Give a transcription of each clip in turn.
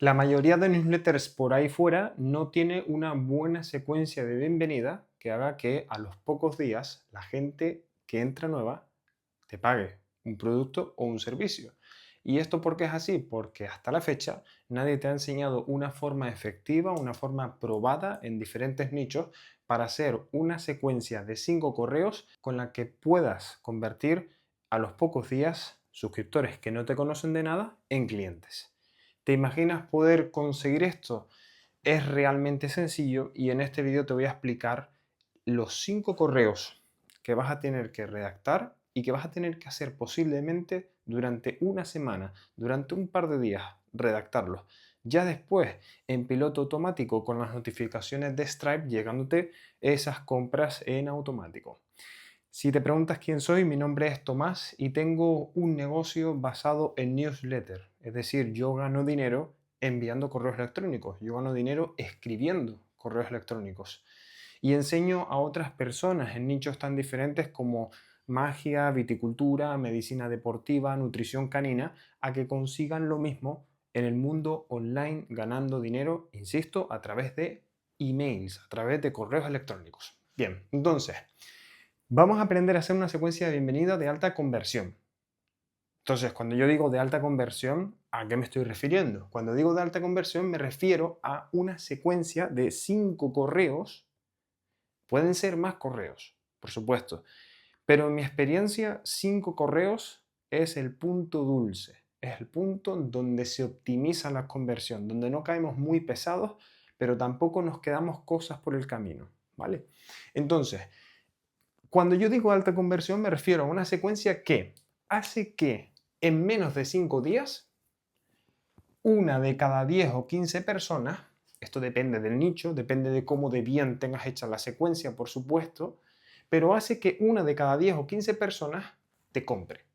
La mayoría de newsletters por ahí fuera no tiene una buena secuencia de bienvenida que haga que a los pocos días la gente que entra nueva te pague un producto o un servicio. ¿Y esto por qué es así? Porque hasta la fecha nadie te ha enseñado una forma efectiva, una forma probada en diferentes nichos para hacer una secuencia de 5 correos con la que puedas convertir a los pocos días suscriptores que no te conocen de nada en clientes. ¿Te imaginas poder conseguir esto? Es realmente sencillo y en este vídeo te voy a explicar los 5 correos que vas a tener que redactar y que vas a tener que hacer posiblemente durante una semana, durante un par de días, redactarlos. Ya después, en piloto automático, con las notificaciones de Stripe llegándote esas compras en automático. Si te preguntas quién soy, mi nombre es Tomás y tengo un negocio basado en newsletter. Es decir, yo gano dinero enviando correos electrónicos, yo gano dinero escribiendo correos electrónicos y enseño a otras personas en nichos tan diferentes como magia, viticultura, medicina deportiva, nutrición canina, a que consigan lo mismo en el mundo online ganando dinero, insisto, a través de emails, a través de correos electrónicos. Bien, entonces, vamos a aprender a hacer una secuencia de bienvenida de alta conversión. Entonces, cuando yo digo de alta conversión, ¿a qué me estoy refiriendo? Cuando digo de alta conversión me refiero a una secuencia de 5 correos. Pueden ser más correos, por supuesto, pero en mi experiencia 5 correos es el punto dulce, es el punto donde se optimiza la conversión, donde no caemos muy pesados, pero tampoco nos quedamos cosas por el camino, ¿vale? Entonces, cuando yo digo alta conversión me refiero a una secuencia que hace que en menos de 5 días, una de cada 10 o 15 personas, esto depende del nicho, depende de cómo de bien tengas hecha la secuencia, por supuesto, pero hace que una de cada 10 o 15 personas te compre.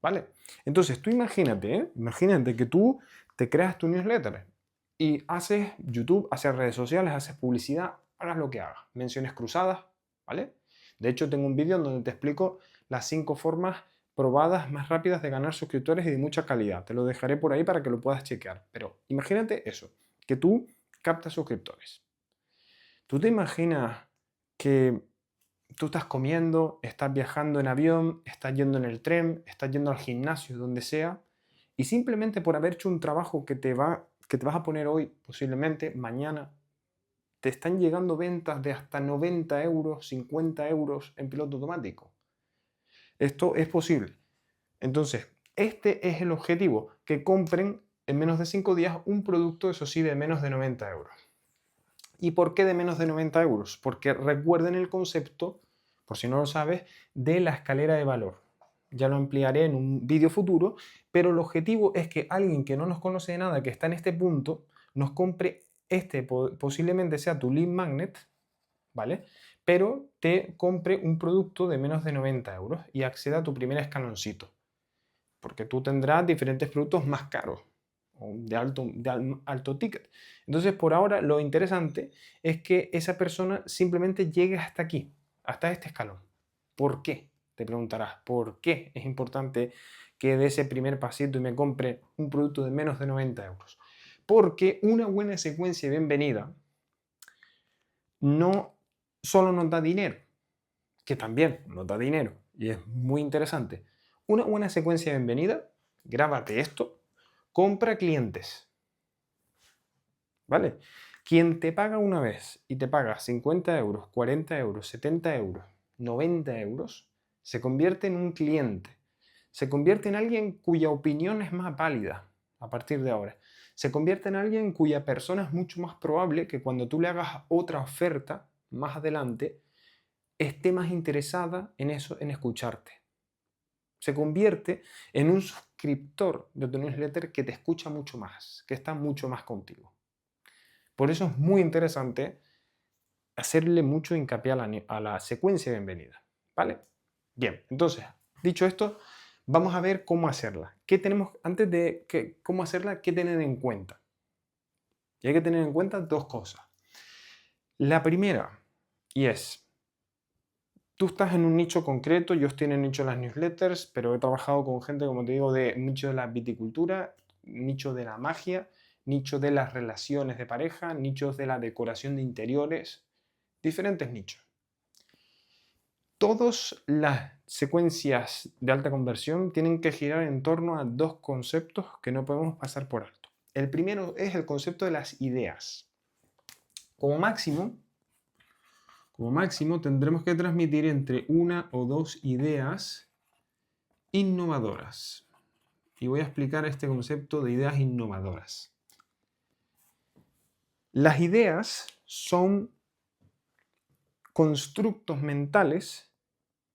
¿Vale? Entonces tú imagínate, imagínate que tú te creas tu newsletter y haces YouTube, haces redes sociales, haces publicidad, hagas lo que hagas, menciones cruzadas, ¿vale? De hecho, tengo un vídeo en donde te explico las 5 formas probadas más rápidas de ganar suscriptores y de mucha calidad. Te lo dejaré por ahí para que lo puedas chequear. Pero imagínate eso, que tú captas suscriptores. ¿Tú te imaginas que tú estás comiendo, estás viajando en avión, estás yendo en el tren, estás yendo al gimnasio, donde sea, y simplemente por haber hecho un trabajo que te vas a poner hoy, posiblemente mañana, te están llegando ventas de hasta 90 euros, 50 euros en piloto automático? Esto es posible. Entonces, este es el objetivo, que compren en menos de 5 días un producto, eso sí, de menos de 90 euros. ¿Y por qué de menos de 90 euros? Porque recuerden el concepto, por si no lo sabes, de la escalera de valor. Ya lo ampliaré en un vídeo futuro, pero el objetivo es que alguien que no nos conoce de nada, que está en este punto, nos compre este, posiblemente sea tu lead magnet, ¿vale? Pero te compre un producto de menos de 90 euros y acceda a tu primer escaloncito, porque tú tendrás diferentes productos más caros o de alto ticket. Entonces, por ahora, lo interesante es que esa persona simplemente llegue hasta aquí, hasta este escalón. ¿Por qué? Te preguntarás, ¿por qué es importante que dé ese primer pasito y me compre un producto de menos de 90 euros? Porque una buena secuencia de bienvenida no solo nos da dinero, que también nos da dinero y es muy interesante. Una buena secuencia de bienvenida, grábate esto, compra clientes, ¿vale? Quien te paga una vez y te paga 50 euros, 40 euros, 70 euros, 90 euros, se convierte en un cliente. Se convierte en alguien cuya opinión es más válida a partir de ahora. Se convierte en alguien cuya persona es mucho más probable que cuando tú le hagas otra oferta más adelante, esté más interesada en eso, en escucharte. Se convierte en un suscriptor de tu newsletter que te escucha mucho más, que está mucho más contigo. Por eso es muy interesante hacerle mucho hincapié a la secuencia de bienvenida, ¿vale? Bien, entonces, dicho esto, vamos a ver cómo hacerla. ¿Qué tenemos, antes de cómo hacerla, qué tener en cuenta? Y hay que tener en cuenta dos cosas. La primera, y es, tú estás en un nicho concreto, yo estoy en el nicho de las newsletters, pero he trabajado con gente, como te digo, de nicho de la viticultura, nicho de la magia, nicho de las relaciones de pareja, nichos de la decoración de interiores, diferentes nichos. Todas las secuencias de alta conversión tienen que girar en torno a dos conceptos que no podemos pasar por alto. El primero es el concepto de las ideas. Como máximo tendremos que transmitir entre una o dos ideas innovadoras. Y voy a explicar este concepto de ideas innovadoras. Las ideas son constructos mentales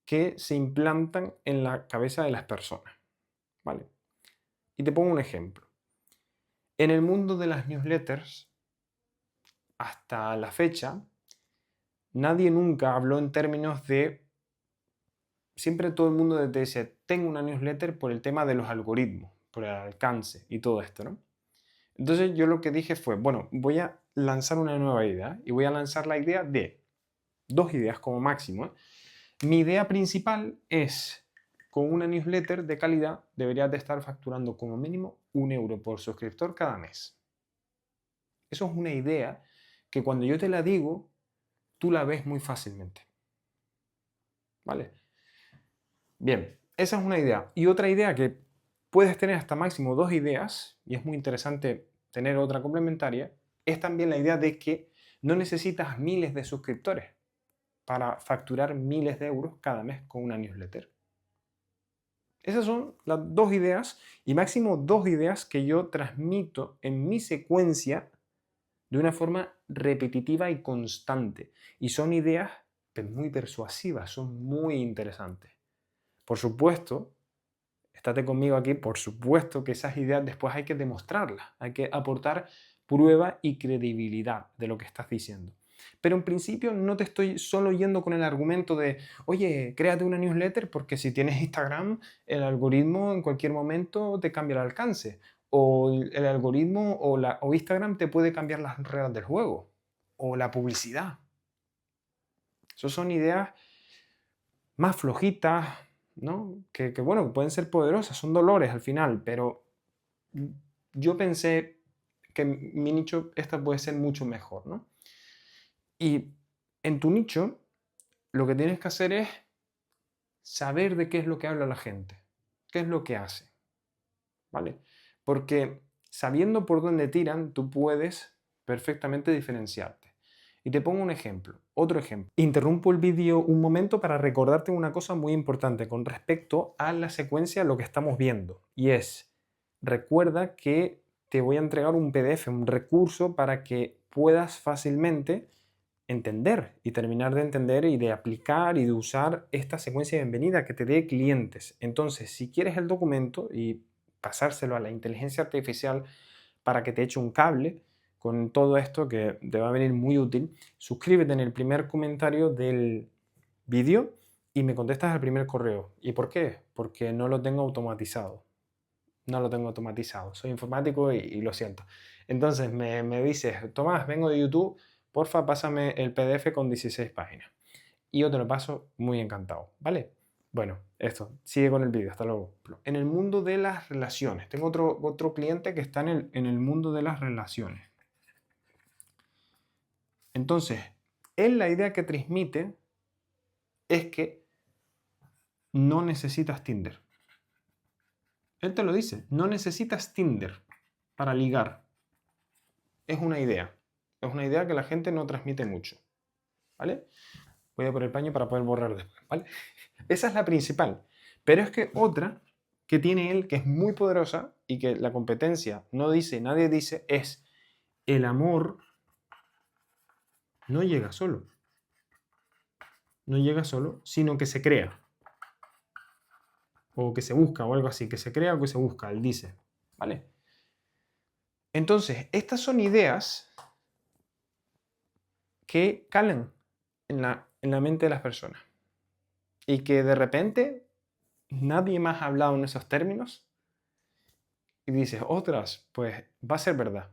que se implantan en la cabeza de las personas, ¿vale? Y te pongo un ejemplo. En el mundo de las newsletters, hasta la fecha, nadie nunca habló en términos de... Siempre todo el mundo te dice, tengo una newsletter por el tema de los algoritmos, por el alcance y todo esto, ¿no? Entonces yo lo que dije fue, bueno, voy a lanzar una nueva idea y voy a lanzar la idea de dos ideas como máximo, ¿eh? Mi idea principal es, con una newsletter de calidad, deberías de estar facturando como mínimo 1 euro por suscriptor cada mes. Eso es una idea que cuando yo te la digo, tú la ves muy fácilmente. ¿Vale? Bien, esa es una idea. Y otra idea que puedes tener hasta máximo 2 ideas, y es muy interesante tener otra complementaria, es también la idea de que no necesitas miles de suscriptores para facturar miles de euros cada mes con una newsletter. Esas son las 2 ideas y máximo 2 ideas que yo transmito en mi secuencia de una forma repetitiva y constante. Y son ideas muy persuasivas, son muy interesantes. Por supuesto, estate conmigo aquí, por supuesto que esas ideas después hay que demostrarlas, hay que aportar prueba y credibilidad de lo que estás diciendo. Pero en principio no te estoy solo yendo con el argumento de, oye, créate una newsletter porque si tienes Instagram, el algoritmo en cualquier momento te cambia el alcance. O el algoritmo o Instagram te puede cambiar las reglas del juego. O la publicidad. Esas son ideas más flojitas, ¿no? Que bueno, pueden ser poderosas, son dolores al final, pero yo pensé que mi nicho, esta puede ser mucho mejor, ¿no? Y en tu nicho, lo que tienes que hacer es saber de qué es lo que habla la gente, qué es lo que hace, ¿vale? Porque sabiendo por dónde tiran, tú puedes perfectamente diferenciarte. Y te pongo un ejemplo, otro ejemplo. Interrumpo el vídeo un momento para recordarte una cosa muy importante con respecto a la secuencia, lo que estamos viendo. Y es, recuerda que te voy a entregar un PDF, un recurso para que puedas fácilmente entender y terminar de entender y de aplicar y de usar esta secuencia de bienvenida que te dé clientes. Entonces, si quieres el documento y pasárselo a la inteligencia artificial para que te eche un cable con todo esto que te va a venir muy útil, suscríbete en el primer comentario del vídeo y me contestas al primer correo. ¿Y por qué? Porque no lo tengo automatizado. No lo tengo automatizado. Soy informático y lo siento. Entonces me dices, Tomás, vengo de YouTube, porfa, pásame el PDF con 16 páginas. Y yo te lo paso muy encantado, ¿vale? Bueno, esto, sigue con el vídeo, hasta luego. En el mundo de las relaciones, tengo otro cliente que está en el mundo de las relaciones. Entonces, él la idea que transmite es que no necesitas Tinder. Él te lo dice, no necesitas Tinder para ligar. Es una idea que la gente no transmite mucho, ¿vale? Voy a por el paño para poder borrar después, ¿vale? Esa es la principal. Pero es que otra que tiene él, que es muy poderosa y que la competencia no dice, nadie dice, es el amor no llega solo. No llega solo, sino que se crea. O que se busca o algo así, que se crea o que se busca, él dice, ¿vale? Entonces, estas son ideas que calan en la mente de las personas y que de repente nadie más ha hablado en esos términos y dices, otras, pues va a ser verdad,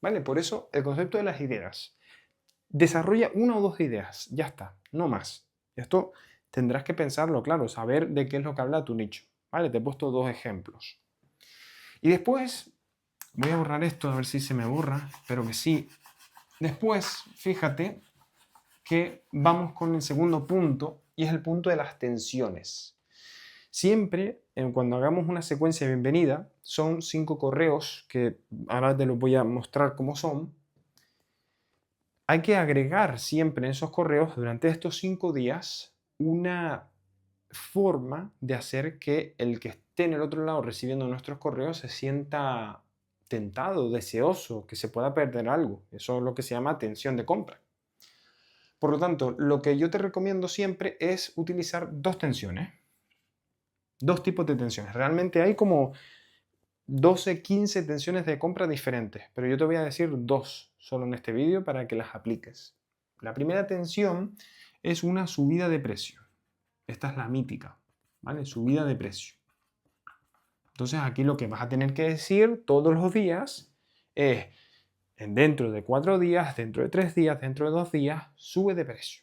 ¿vale? Por eso el concepto de las ideas. Desarrolla una o dos ideas, ya está, no más. Esto tendrás que pensarlo, claro, saber de qué es lo que habla tu nicho, ¿vale? Te he puesto 2 ejemplos. Y después Voy a borrar esto a ver si se me borra. Espero que sí. Después, fíjate que vamos con el segundo punto y es el punto de las tensiones. Siempre, cuando hagamos una secuencia de bienvenida, son 5 correos que ahora te los voy a mostrar cómo son. Hay que agregar siempre en esos correos durante estos 5 días una forma de hacer que el que esté en el otro lado recibiendo nuestros correos se sienta tentado, deseoso, que se pueda perder algo. Eso es lo que se llama atención de compra. Por lo tanto, lo que yo te recomiendo siempre es utilizar dos tensiones, dos tipos de tensiones. Realmente hay como 12, 15 tensiones de compra diferentes, pero yo te voy a decir dos solo en este vídeo para que las apliques. La primera tensión es una subida de precio. Esta es la mítica, ¿vale? Subida de precio. Entonces aquí lo que vas a tener que decir todos los días es, dentro de 4 días, dentro de 3 días, dentro de 2 días, sube de precio,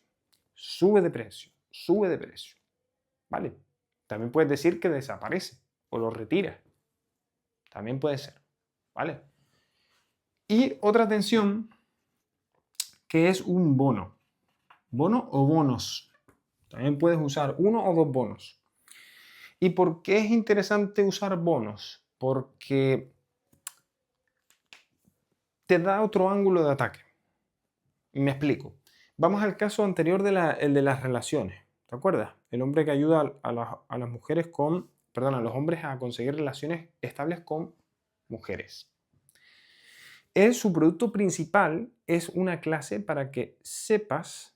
sube de precio, sube de precio, ¿vale? También puedes decir que desaparece o lo retiras, también puede ser, ¿vale? Y otra tensión que es un bono, bono o bonos. También puedes usar uno o dos bonos. ¿Y por qué es interesante usar bonos? Porque te da otro ángulo de ataque. Me explico. Vamos al caso anterior el de las relaciones. ¿Te acuerdas? El hombre que ayuda a las mujeres a los hombres a conseguir relaciones estables con mujeres. Su producto principal es una clase para que sepas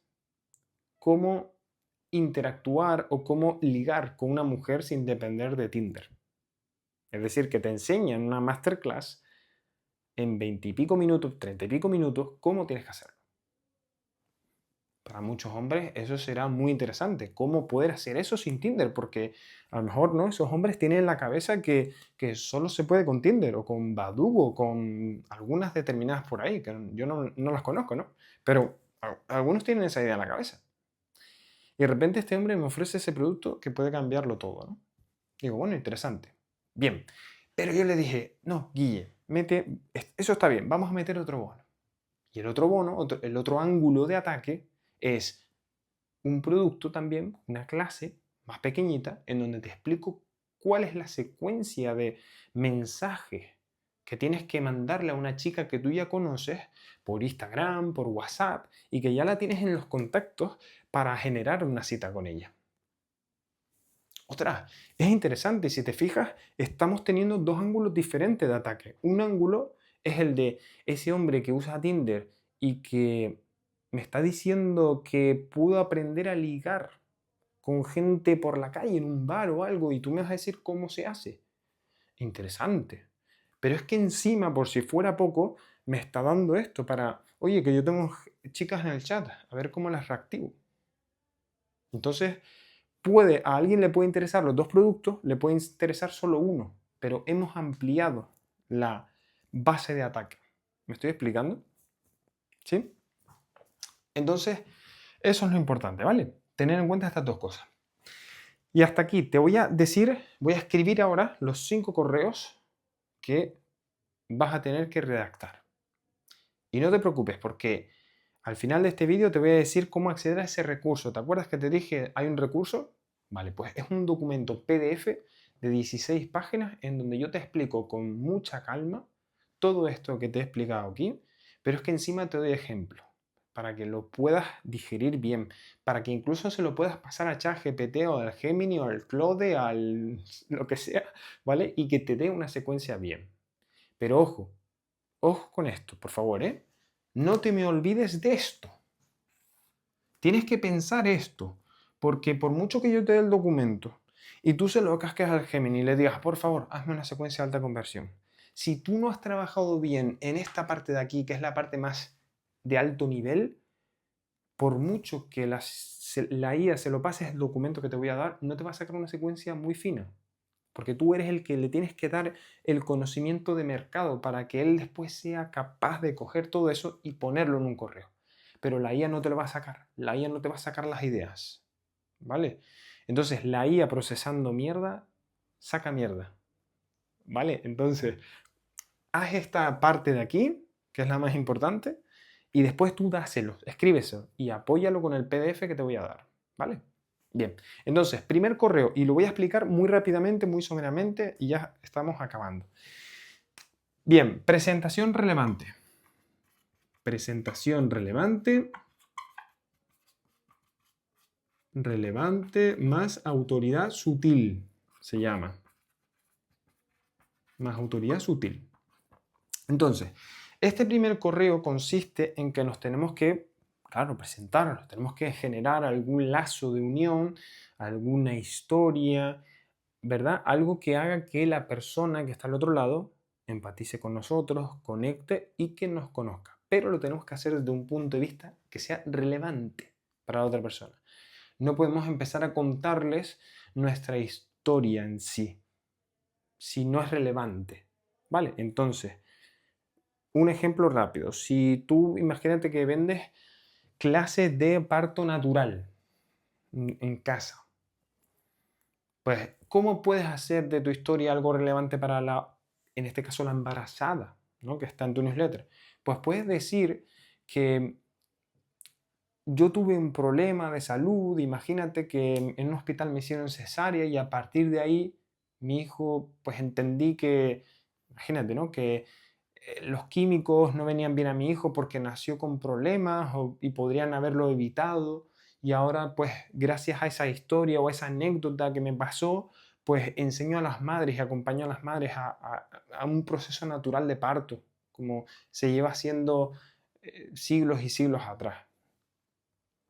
cómo interactuar o cómo ligar con una mujer sin depender de Tinder. Es decir, que te enseña en una masterclass en 20 y pico minutos, 30 y pico minutos, cómo tienes que hacerlo. Para muchos hombres eso será muy interesante, cómo poder hacer eso sin Tinder, porque a lo mejor no, esos hombres tienen en la cabeza que solo se puede con Tinder o con Badoo o con algunas determinadas por ahí, que yo no las conozco, ¿no? Pero algunos tienen esa idea en la cabeza. Y de repente este hombre me ofrece ese producto que puede cambiarlo todo, ¿no? Digo, bueno, interesante. Bien, pero yo le dije, no, Guille, eso está bien, vamos a meter otro bono. Y el otro bono, el otro ángulo de ataque es un producto también, una clase más pequeñita, en donde te explico cuál es la secuencia de mensajes que tienes que mandarle a una chica que tú ya conoces por Instagram, por WhatsApp, y que ya la tienes en los contactos para generar una cita con ella. Ostras, es interesante, si te fijas, estamos teniendo dos ángulos diferentes de ataque. Un ángulo es el de ese hombre que usa Tinder y que me está diciendo que pudo aprender a ligar con gente por la calle, en un bar o algo, y tú me vas a decir cómo se hace. Interesante. Pero es que encima, por si fuera poco, me está dando esto para, oye, que yo tengo chicas en el chat, a ver cómo las reactivo. Entonces, a alguien le puede interesar los dos productos, le puede interesar solo uno, pero hemos ampliado la base de ataque. ¿Me estoy explicando? ¿Sí? Entonces, eso es lo importante, ¿vale? Tener en cuenta estas dos cosas. Y hasta aquí te voy a escribir ahora los 5 correos que vas a tener que redactar. Y no te preocupes porque al final de este vídeo te voy a decir cómo acceder a ese recurso. ¿Te acuerdas que te dije hay un recurso? Vale, pues es un documento PDF de 16 páginas en donde yo te explico con mucha calma todo esto que te he explicado aquí, pero es que encima te doy ejemplos para que lo puedas digerir bien, para que incluso se lo puedas pasar a ChatGPT o al Gemini o al Claude, al lo que sea, ¿vale? Y que te dé una secuencia bien. Pero ojo, ojo con esto, por favor, ¿eh? No te me olvides de esto. Tienes que pensar esto, porque por mucho que yo te dé el documento y tú se lo casques al Gemini y le digas, por favor, hazme una secuencia de alta conversión. Si tú no has trabajado bien en esta parte de aquí, que es la parte más de alto nivel, por mucho que la IA se lo pases el documento que te voy a dar, no te va a sacar una secuencia muy fina. Porque tú eres el que le tienes que dar el conocimiento de mercado para que él después sea capaz de coger todo eso y ponerlo en un correo. Pero la IA no te lo va a sacar. La IA no te va a sacar las ideas. ¿Vale? Entonces, la IA procesando mierda, saca mierda. ¿Vale? Entonces, haz esta parte de aquí, que es la más importante, y después tú dáselo, escríbeselo y apóyalo con el PDF que te voy a dar, ¿vale? Bien, entonces, primer correo, y lo voy a explicar muy rápidamente, muy someramente, y ya estamos acabando. Bien, presentación relevante. Presentación relevante. Relevante más autoridad sutil, se llama. Más autoridad sutil. Entonces, este primer correo consiste en que nos tenemos que, claro, presentarnos, tenemos que generar algún lazo de unión, alguna historia, ¿verdad? Algo que haga que la persona que está al otro lado empatice con nosotros, conecte y que nos conozca. Pero lo tenemos que hacer desde un punto de vista que sea relevante para la otra persona. No podemos empezar a contarles nuestra historia en sí, si no es relevante. ¿Vale? Entonces, un ejemplo rápido. Si tú imagínate que vendes clases de parto natural en casa, pues, ¿cómo puedes hacer de tu historia algo relevante para en este caso, la embarazada, ¿no? Que está en tu newsletter? Pues puedes decir que yo tuve un problema de salud, imagínate que en un hospital me hicieron cesárea y a partir de ahí mi hijo, pues entendí que, imagínate, ¿no? Que los químicos no venían bien a mi hijo porque nació con problemas y podrían haberlo evitado. Y ahora, pues, gracias a esa historia o esa anécdota que me pasó, pues enseño a las madres y acompaño a las madres a un proceso natural de parto, como se lleva haciendo siglos y siglos atrás.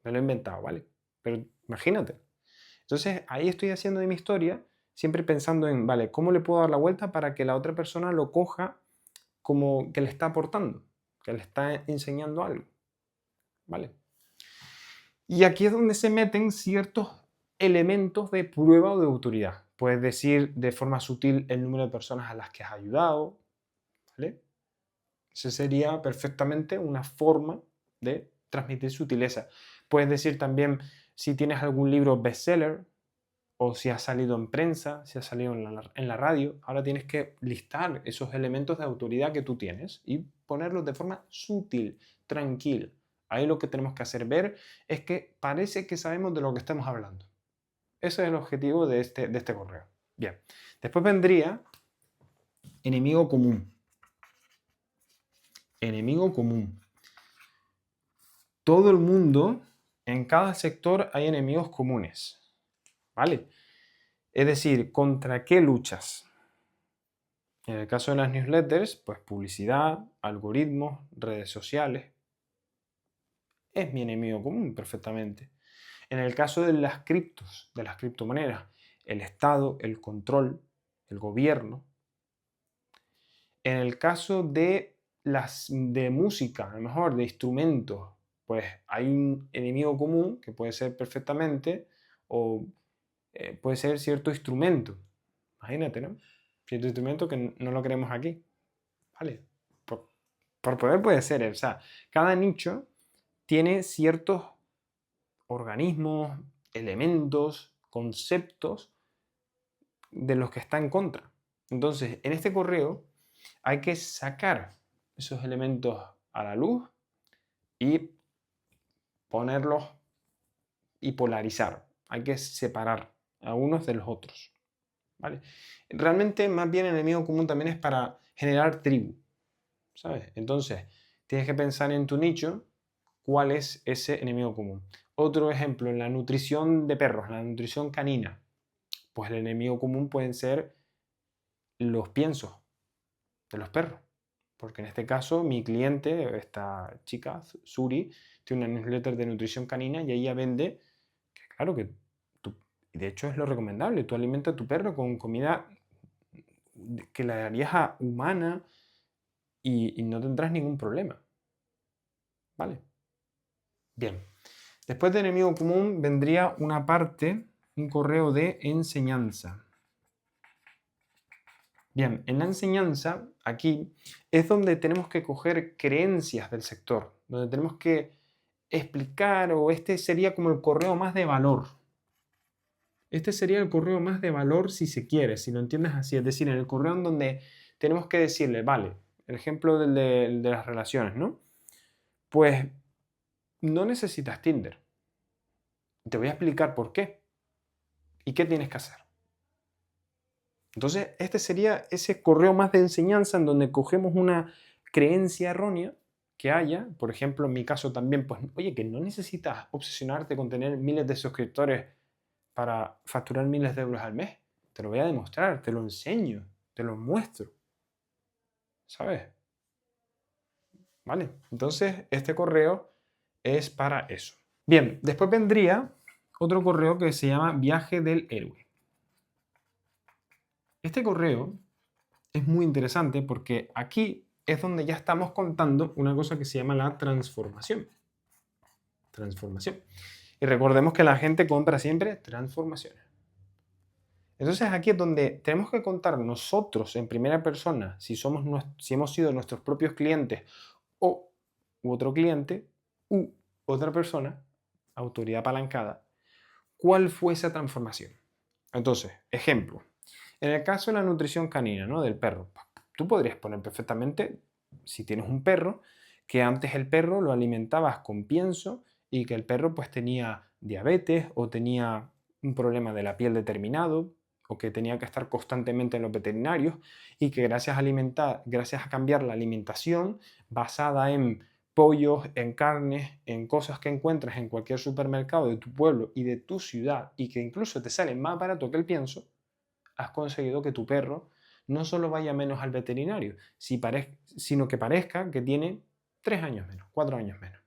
Me lo he inventado, ¿vale? Pero imagínate. Entonces, ahí estoy haciendo de mi historia, siempre pensando en, vale, ¿cómo le puedo dar la vuelta para que la otra persona lo coja como que le está aportando, que le está enseñando algo? ¿Vale? Y aquí es donde se meten ciertos elementos de prueba o de autoridad. Puedes decir de forma sutil el número de personas a las que has ayudado, ¿vale? Esa sería perfectamente una forma de transmitir sutileza. Puedes decir también si tienes algún libro bestseller o si ha salido en prensa, si ha salido en la radio. Ahora tienes que listar esos elementos de autoridad que tú tienes y ponerlos de forma sutil, tranquila. Ahí lo que tenemos que hacer ver es que parece que sabemos de lo que estamos hablando. Ese es el objetivo de este correo. Bien, después vendría enemigo común. Enemigo común. Todo el mundo, en cada sector hay enemigos comunes, ¿vale? Es decir, ¿contra qué luchas? En el caso de las newsletters, pues publicidad, algoritmos, redes sociales. Es mi enemigo común perfectamente. En el caso de las criptos, de las criptomonedas, el Estado, el control, el gobierno. En el caso de de música, a lo mejor de instrumentos, pues hay un enemigo común que puede ser perfectamente o puede ser cierto instrumento. Imagínate, ¿no? Cierto instrumento que no lo queremos aquí. ¿Vale? Por poder puede ser. O sea, cada nicho tiene ciertos organismos, elementos, conceptos de los que está en contra. Entonces, en este correo hay que sacar esos elementos a la luz y ponerlos y polarizar. Hay que separar a unos de los otros. ¿Vale? Realmente, más bien, el enemigo común también es para generar tribu, ¿sabes? Entonces, tienes que pensar en tu nicho cuál es ese enemigo común. Otro ejemplo, en la nutrición de perros, en la nutrición canina, pues el enemigo común pueden ser los piensos de los perros. Porque en este caso, mi cliente, esta chica, Suri, tiene una newsletter de nutrición canina y ella vende, que claro que tú, de hecho es lo recomendable, tú alimentas a tu perro con comida que la harías humana y no tendrás ningún problema. ¿Vale? Bien. Después de enemigo común vendría una parte, un correo de enseñanza. Bien, en la enseñanza, aquí, es donde tenemos que coger creencias del sector, donde tenemos que explicar, o este sería como el correo más de valor. Este sería el correo más de valor si se quiere, si lo entiendes así. Es decir, en el correo en donde tenemos que decirle, vale, el ejemplo el de las relaciones, ¿no? Pues no necesitas Tinder. Te voy a explicar por qué y qué tienes que hacer. Entonces, este sería ese correo más de enseñanza en donde cogemos una creencia errónea que haya, por ejemplo, en mi caso también, pues, oye, que no necesitas obsesionarte con tener miles de suscriptores para facturar miles de euros al mes. Te lo voy a demostrar, te lo enseño, te lo muestro. ¿Sabes? ¿Vale? Entonces, este correo es para eso. Bien, después vendría otro correo que se llama Viaje del Héroe. Este correo es muy interesante porque aquí es donde ya estamos contando una cosa que se llama la transformación. Transformación. Y recordemos que la gente compra siempre transformaciones. Entonces aquí es donde tenemos que contar nosotros en primera persona, si hemos sido nuestros propios clientes o u otro cliente u otra persona, autoridad apalancada, cuál fue esa transformación. Entonces, ejemplo, en el caso de la nutrición canina, ¿no? Del perro, tú podrías poner perfectamente, si tienes un perro, que antes el perro lo alimentabas con pienso y que el perro pues tenía diabetes o tenía un problema de la piel determinado o que tenía que estar constantemente en los veterinarios y que gracias a cambiar la alimentación basada en pollos, en carnes, en cosas que encuentras en cualquier supermercado de tu pueblo y de tu ciudad y que incluso te sale más barato que el pienso, has conseguido que tu perro no solo vaya menos al veterinario, sino que parezca que tiene 3 años menos, 4 años menos.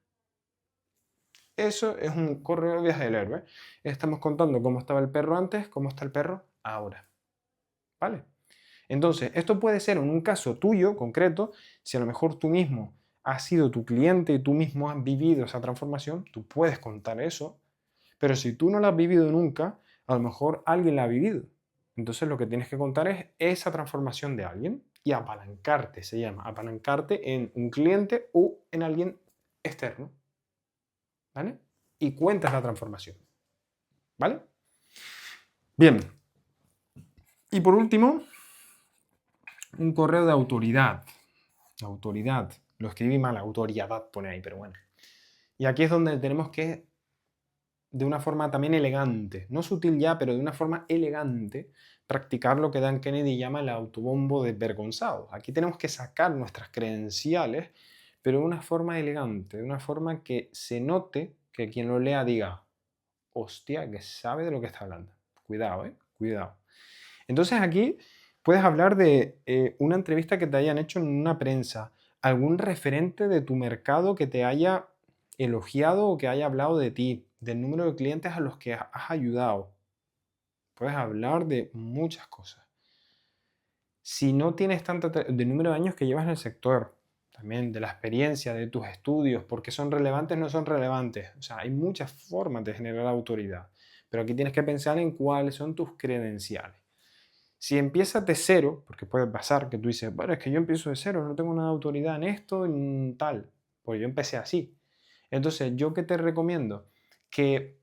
Eso es un correo de viaje del héroe. Estamos contando cómo estaba el perro antes, cómo está el perro ahora. ¿Vale? Entonces, esto puede ser en un caso tuyo concreto, si a lo mejor tú mismo has sido tu cliente y tú mismo has vivido esa transformación, tú puedes contar eso, pero si tú no la has vivido nunca, a lo mejor alguien la ha vivido. Entonces lo que tienes que contar es esa transformación de alguien y apalancarte, se llama, apalancarte en un cliente o en alguien externo, ¿vale? Y cuentas la transformación, ¿vale? Bien. Y por último, un correo de autoridad. Autoridad. Lo escribí mal, autoridad pone ahí, pero bueno. Y aquí es donde tenemos que, de una forma también elegante, no sutil ya, pero de una forma elegante, practicar lo que Dan Kennedy llama el autobombo desvergonzado. Aquí tenemos que sacar nuestras credenciales, pero de una forma elegante, de una forma que se note que quien lo lea diga, hostia, que sabe de lo que está hablando. Cuidado, cuidado. Entonces aquí puedes hablar de una entrevista que te hayan hecho en una prensa, algún referente de tu mercado que te haya elogiado o que haya hablado de ti, del número de clientes a los que has ayudado. Puedes hablar de muchas cosas. Si no tienes de número de años que llevas en el sector, también de la experiencia, de tus estudios, porque son relevantes, no son relevantes. O sea, hay muchas formas de generar autoridad, pero aquí tienes que pensar en cuáles son tus credenciales. Si empiezas de cero, porque puede pasar que tú dices, bueno, es que yo empiezo de cero, no tengo nada de autoridad en esto, en tal, pues yo empecé así. Entonces, ¿yo qué te recomiendo? Que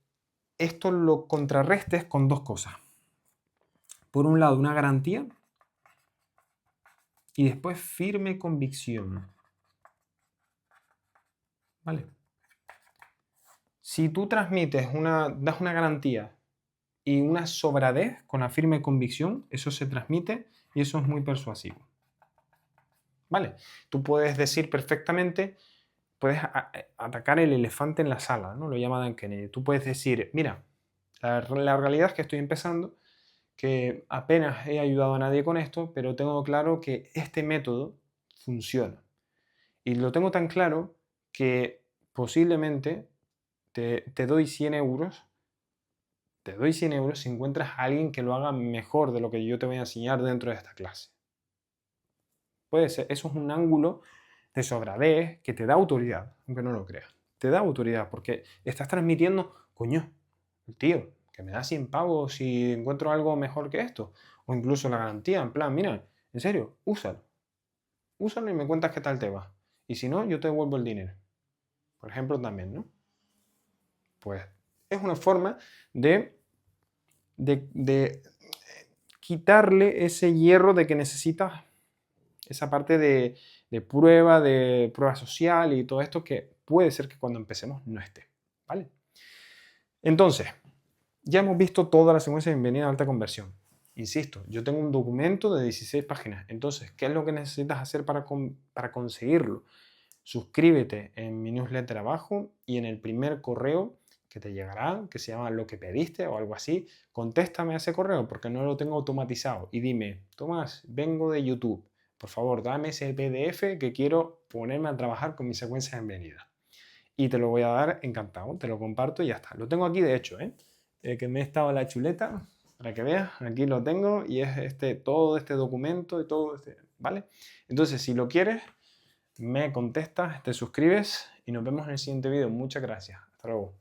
esto lo contrarrestes con dos cosas. Por un lado, una garantía y después firme convicción. ¿Vale? Si tú das una garantía y una sobradez con la firme convicción, eso se transmite y eso es muy persuasivo. ¿Vale? Tú puedes decir perfectamente, puedes atacar el elefante en la sala, ¿no? Lo llama Dan Kennedy. Tú puedes decir, mira, la realidad es que estoy empezando, que apenas he ayudado a nadie con esto, pero tengo claro que este método funciona. Y lo tengo tan claro que posiblemente te doy 100 euros, te doy 100 euros si encuentras a alguien que lo haga mejor de lo que yo te voy a enseñar dentro de esta clase. Puede ser, eso es un ángulo de sobradez que te da autoridad, aunque no lo creas. Te da autoridad porque estás transmitiendo, coño, el tío, que me da 100 pavos si encuentro algo mejor que esto. O incluso la garantía, en plan, mira, en serio, úsalo. Úsalo y me cuentas qué tal te va. Y si no, yo te devuelvo el dinero. Por ejemplo, también, ¿no? Pues es una forma de quitarle ese hierro de que necesitas esa parte de de prueba social y todo esto que puede ser que cuando empecemos no esté, ¿vale? Entonces, ya hemos visto toda la secuencia de bienvenida a alta conversión. Insisto, yo tengo un documento de 16 páginas. Entonces, ¿qué es lo que necesitas hacer para conseguirlo? Suscríbete en mi newsletter abajo y en el primer correo que te llegará, que se llama Lo que pediste o algo así, contéstame a ese correo porque no lo tengo automatizado y dime, Tomás, vengo de YouTube, por favor, dame ese PDF que quiero ponerme a trabajar con mi secuencia de bienvenida. Y te lo voy a dar encantado, te lo comparto y ya está. Lo tengo aquí de hecho, que me he estado en la chuleta, para que veas, aquí lo tengo y es todo este documento y todo este, ¿vale? Entonces, si lo quieres, me contestas, te suscribes y nos vemos en el siguiente vídeo. Muchas gracias. Hasta luego.